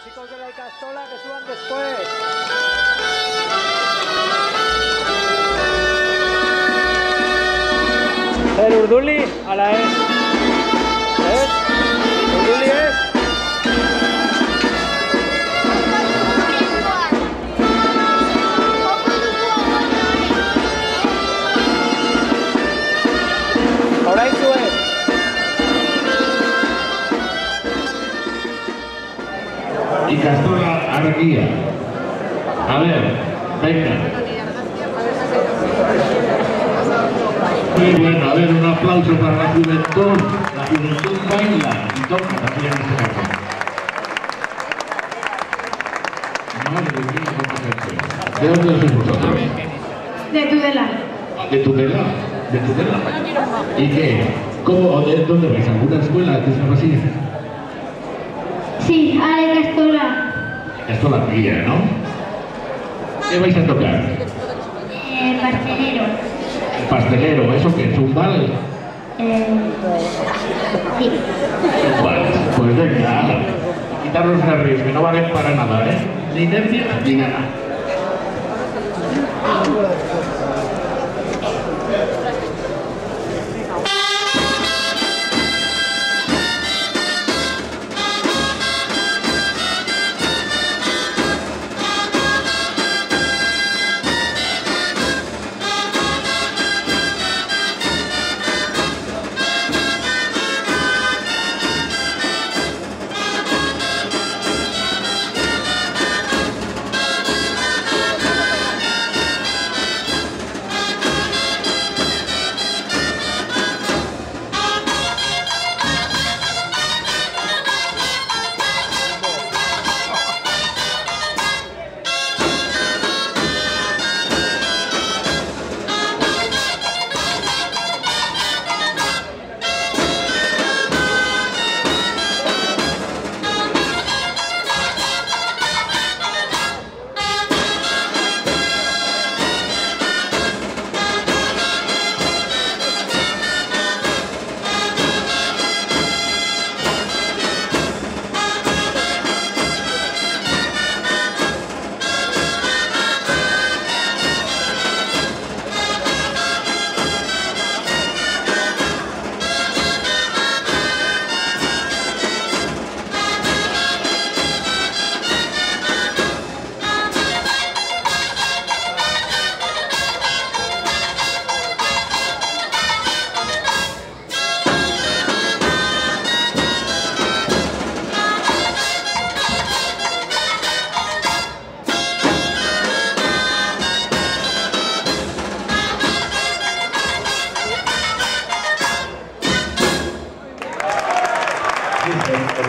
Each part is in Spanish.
chicos de la Icastola que suban después. El Urduli a la E. ¿Ves? Urduli es. Ahora eso es. Icastola Arquía. A ver, venga. Muy bueno, a ver, un aplauso para la juventud. La juventud baila y toca también en este caso. Madre mía, cuánta gente. ¿De dónde sois vosotros? De Tudela. ¿De Tudela? ¿De Tudela? ¿Y qué? ¿Cómo? ¿Dónde vais? ¿Alguna escuela que se llama así? Sí, a la Icastola. Icastola Arquía, ¿no? ¿Qué vais a tocar? Pastelero. Pastelero, ¿eso qué es? ¿Un bal? Sí. Vale, pues venga, quitar los nervios, que no valen para nada, ¿eh? Ni nervios ni nada.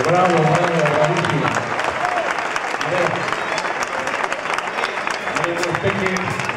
Bravo, bravísimo. A ver, usted que